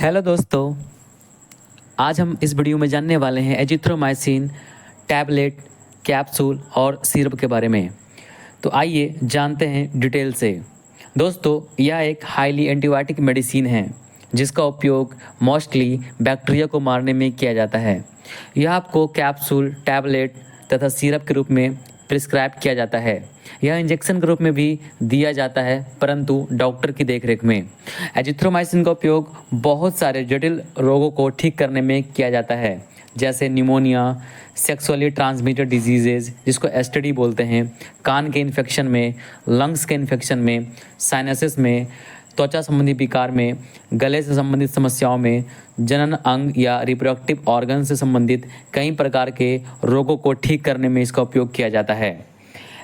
Hello दोस्तों, आज हम इस वीडियो में जानने वाले हैं एजिथ्रोमाइसिन टैबलेट, कैप्सूल और सिरप के बारे में। तो आइए जानते हैं डिटेल से। दोस्तों, यह एक हाईली एंटीबायोटिक मेडिसिन है जिसका उपयोग मोस्टली बैक्टीरिया को मारने में किया जाता है। यह आपको कैप्सूल, टैबलेट तथा सिरप के रूप में प्रिस्क्राइब किया जाता है। यह इंजेक्शन के रूप में भी दिया जाता है, परंतु डॉक्टर की देखरेख में। एजिथ्रोमाइसिन का उपयोग बहुत सारे जटिल रोगों को ठीक करने में किया जाता है, जैसे निमोनिया, सेक्सुअली ट्रांसमिटेड डिजीजेज जिसको एसटीडी बोलते हैं, कान के इन्फेक्शन में, लंग्स के इन्फेक्शन में, साइनसिस में, त्वचा संबंधी विकार में, गले से संबंधित समस्याओं में, जनन अंग या रिप्रोडक्टिव ऑर्गन से संबंधित कई प्रकार के रोगों को ठीक करने में इसका उपयोग किया जाता है।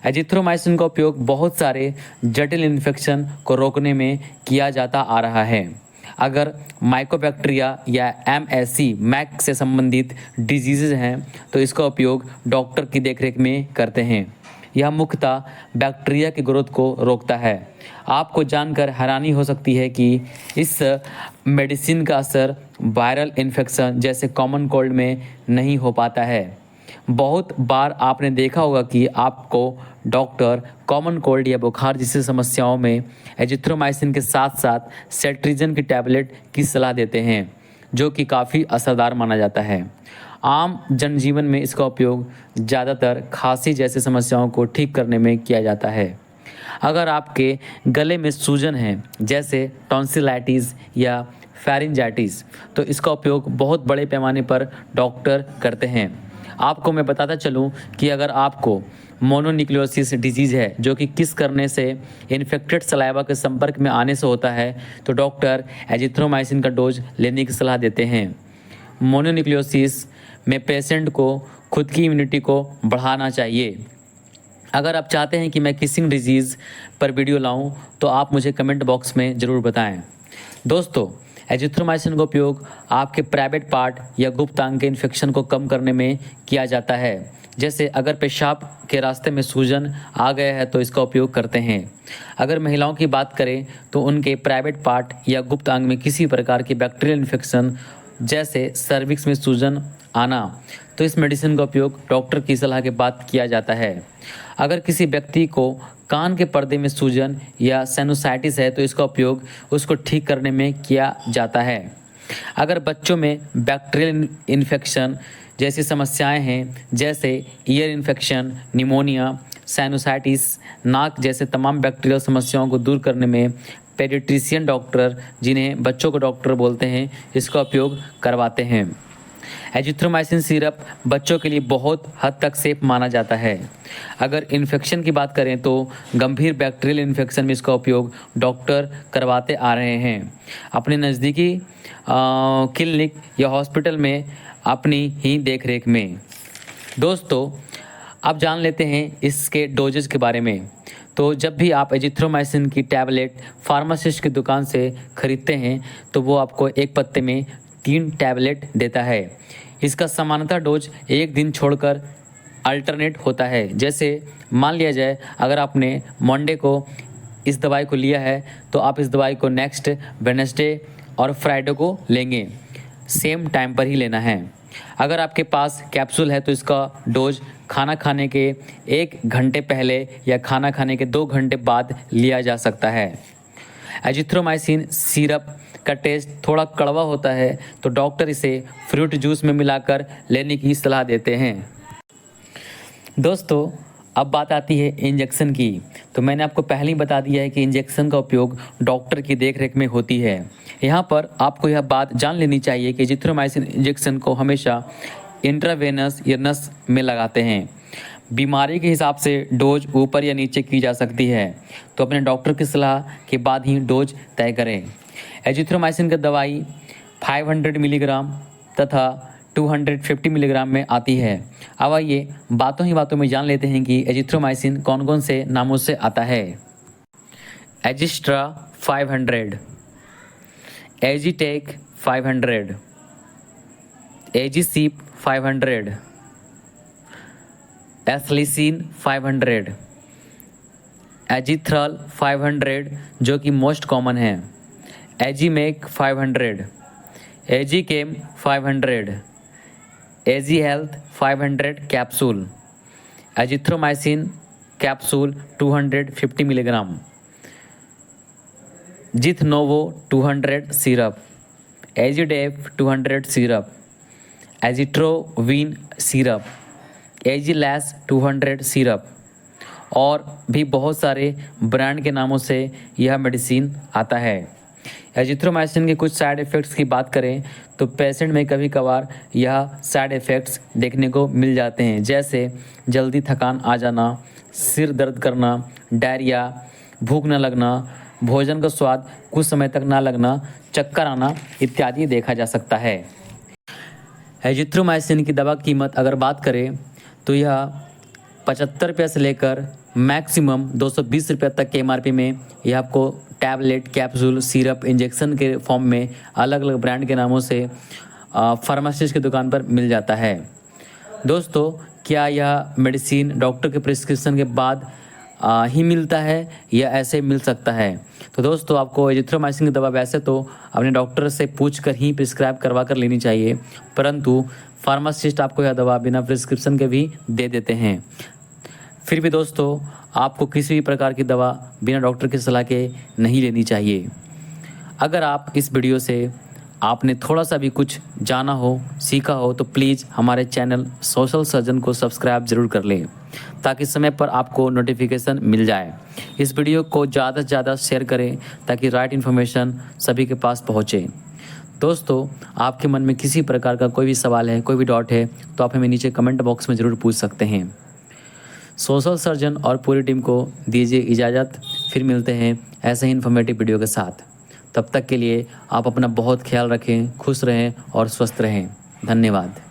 एजिथ्रोमाइसिन का उपयोग बहुत सारे जटिल इन्फेक्शन को रोकने में किया जाता आ रहा है। अगर माइकोबैक्टीरिया या एमएससी मैक से संबंधित डिजीज़ हैं तो इसका उपयोग डॉक्टर की देखरेख में करते हैं। यह मुख्यतः बैक्टीरिया की ग्रोथ को रोकता है। आपको जानकर हैरानी हो सकती है कि इस मेडिसिन का असर वायरल इन्फेक्शन जैसे कॉमन कोल्ड में नहीं हो पाता है। बहुत बार आपने देखा होगा कि आपको डॉक्टर कॉमन कोल्ड या बुखार जैसी समस्याओं में एजिथ्रोमाइसिन के साथ साथ सेट्रिजन की टैबलेट की सलाह देते हैं, जो कि काफ़ी असरदार माना जाता है। आम जनजीवन में इसका उपयोग ज़्यादातर खांसी जैसी समस्याओं को ठीक करने में किया जाता है। अगर आपके गले में सूजन है, जैसे टॉन्सिलाइटिस या फेरिंजाइटिस, तो इसका उपयोग बहुत बड़े पैमाने पर डॉक्टर करते हैं। आपको मैं बताता चलूं कि अगर आपको मोनोन्यूक्लियोसिस डिजीज़ है, जो कि किस करने से इन्फेक्टेड सलाइवा के संपर्क में आने से होता है, तो डॉक्टर एजिथ्रोमाइसिन का डोज लेने की सलाह देते हैं। मोनोन्यूक्लियोसिस में पेशेंट को खुद की इम्यूनिटी को बढ़ाना चाहिए। अगर आप चाहते हैं कि मैं किसिंग डिजीज़ पर वीडियो लाऊं, तो आप मुझे कमेंट बॉक्स में ज़रूर बताएं। दोस्तों, एजिथ्रोमाइसिन का उपयोग आपके प्राइवेट पार्ट या गुप्त अंग के इन्फेक्शन को कम करने में किया जाता है। जैसे अगर पेशाब के रास्ते में सूजन आ गया है तो इसका उपयोग करते हैं। अगर महिलाओं की बात करें तो उनके प्राइवेट पार्ट या गुप्त अंग में किसी प्रकार की बैक्टीरियल इन्फेक्शन जैसे सर्विक्स में सूजन आना, तो इस मेडिसिन का उपयोग डॉक्टर की सलाह के बाद किया जाता है। अगर किसी व्यक्ति को कान के पर्दे में सूजन या साइनोसाइटिस है तो इसका उपयोग उसको ठीक करने में किया जाता है। अगर बच्चों में बैक्टीरियल इन्फेक्शन जैसी समस्याएं हैं, जैसे ईयर इन्फेक्शन, निमोनिया, साइनोसाइटिस, नाक जैसे तमाम बैक्टीरियल समस्याओं को दूर करने में पेडिट्रिशियन डॉक्टर, जिन्हें बच्चों को डॉक्टर बोलते हैं, इसका उपयोग करवाते हैं। एजिथ्रोमाइसिन सिरप बच्चों के लिए बहुत हद तक सेफ माना जाता है। अगर इन्फेक्शन की बात करें तो गंभीर बैक्टीरियल इन्फेक्शन में इसका उपयोग डॉक्टर करवाते आ रहे हैं। अपने नज़दीकी क्लिनिक या हॉस्पिटल में अपनी ही देखरेख में। दोस्तों, अब जान लेते हैं इसके डोजेज के बारे में। तो जब भी आप एजिथ्रोमाइसिन की टैबलेट फार्मासिस्ट की दुकान से खरीदते हैं तो वो आपको एक पत्ते में 3 टैबलेट देता है। इसका सामान्यतः डोज एक दिन छोड़कर अल्टरनेट होता है। जैसे मान लिया जाए, अगर आपने मंडे को इस दवाई को लिया है तो आप इस दवाई को नेक्स्ट वेडनेसडे और फ्राइडे को लेंगे। सेम टाइम पर ही लेना है। अगर आपके पास कैप्सूल है तो इसका डोज खाना खाने के 1 घंटे पहले या खाना खाने के 2 घंटे बाद लिया जा सकता है। एजिथ्रोमाइसिन सिरप का टेस्ट थोड़ा कड़वा होता है, तो डॉक्टर इसे फ्रूट जूस में मिलाकर लेने की सलाह देते हैं। दोस्तों, अब बात आती है इंजेक्शन की। तो मैंने आपको पहले ही बता दिया है कि इंजेक्शन का उपयोग डॉक्टर की देखरेख में होती है। यहाँ पर आपको यह बात जान लेनी चाहिए कि एजिथ्रोमाइसिन इंजेक्शन को हमेशा इंट्रावेनस या नस में लगाते हैं। बीमारी के हिसाब से डोज ऊपर या नीचे की जा सकती है, तो अपने डॉक्टर की सलाह के बाद ही डोज तय करें। एजिथ्रोमाइसिन की दवाई 500 मिलीग्राम तथा 250 मिलीग्राम में आती है। अब आइए बातों ही बातों में जान लेते हैं कि एजिथ्रोमाइसिन कौन कौन से नामों से आता है। एजिस्ट्रा 500, एजिटेक 500, एजिसिप 500, एथलीसिन 500, एजिथ्रल 500 जो कि मोस्ट कॉमन है, एजीमेक 500, एजी केम 500, एजी health 500 capsule, azithromycin capsule 250 milligram, जिथ नोवो 200 सिरप, एजीडेफ 200 सिरप, एजिट्रोविन सिरप, एजीलैस 200 सिरप और भी बहुत सारे ब्रांड के नामों से यह मेडिसिन आता है। एजिथ्रोमाइसिन के कुछ साइड इफ़ेक्ट्स की बात करें तो पेशेंट में कभी कभार यह साइड इफ़ेक्ट्स देखने को मिल जाते हैं, जैसे जल्दी थकान आ जाना, सिर दर्द करना, डायरिया, भूख न लगना, भोजन का स्वाद कुछ समय तक ना लगना, चक्कर आना इत्यादि देखा जा सकता है। एजिथ्रोमाइसिन की दवा कीमत अगर बात करें तो यह 75 रुपये से लेकर मैक्सिमम 220 रुपये तक के एमआरपी में यह आपको टैबलेट, कैप्सूल, सिरप, इंजेक्शन के फॉर्म में अलग अलग ब्रांड के नामों से फार्मासिस्ट की दुकान पर मिल जाता है। दोस्तों, क्या यह मेडिसिन डॉक्टर के प्रिस्क्रिप्शन के बाद ही मिलता है या ऐसे मिल सकता है? तो दोस्तों, आपको एजिथ्रोमाइसिन की दवा वैसे तो अपने डॉक्टर से पूछकर ही प्रिस्क्राइब करवा कर लेनी चाहिए, परंतु फार्मासिस्ट आपको यह दवा बिना प्रिस्क्रिप्शन के भी दे देते हैं। फिर भी दोस्तों, आपको किसी भी प्रकार की दवा बिना डॉक्टर की सलाह के नहीं लेनी चाहिए। अगर आप इस वीडियो से आपने थोड़ा सा भी कुछ जाना हो, सीखा हो, तो प्लीज़ हमारे चैनल सोशल सर्जन को सब्सक्राइब ज़रूर कर लें ताकि समय पर आपको नोटिफिकेशन मिल जाए। इस वीडियो को ज़्यादा से ज़्यादा शेयर करें ताकि राइट इन्फॉर्मेशन सभी के पास पहुँचे। दोस्तों, आपके मन में किसी प्रकार का कोई भी सवाल है, कोई भी डाउट है, तो आप हमें नीचे कमेंट बॉक्स में ज़रूर पूछ सकते हैं। सोशल सर्जन और पूरी टीम को दीजिए इजाज़त। फिर मिलते हैं ऐसे ही इन्फॉर्मेटिव वीडियो के साथ। तब तक के लिए आप अपना बहुत ख्याल रखें, खुश रहें और स्वस्थ रहें। धन्यवाद।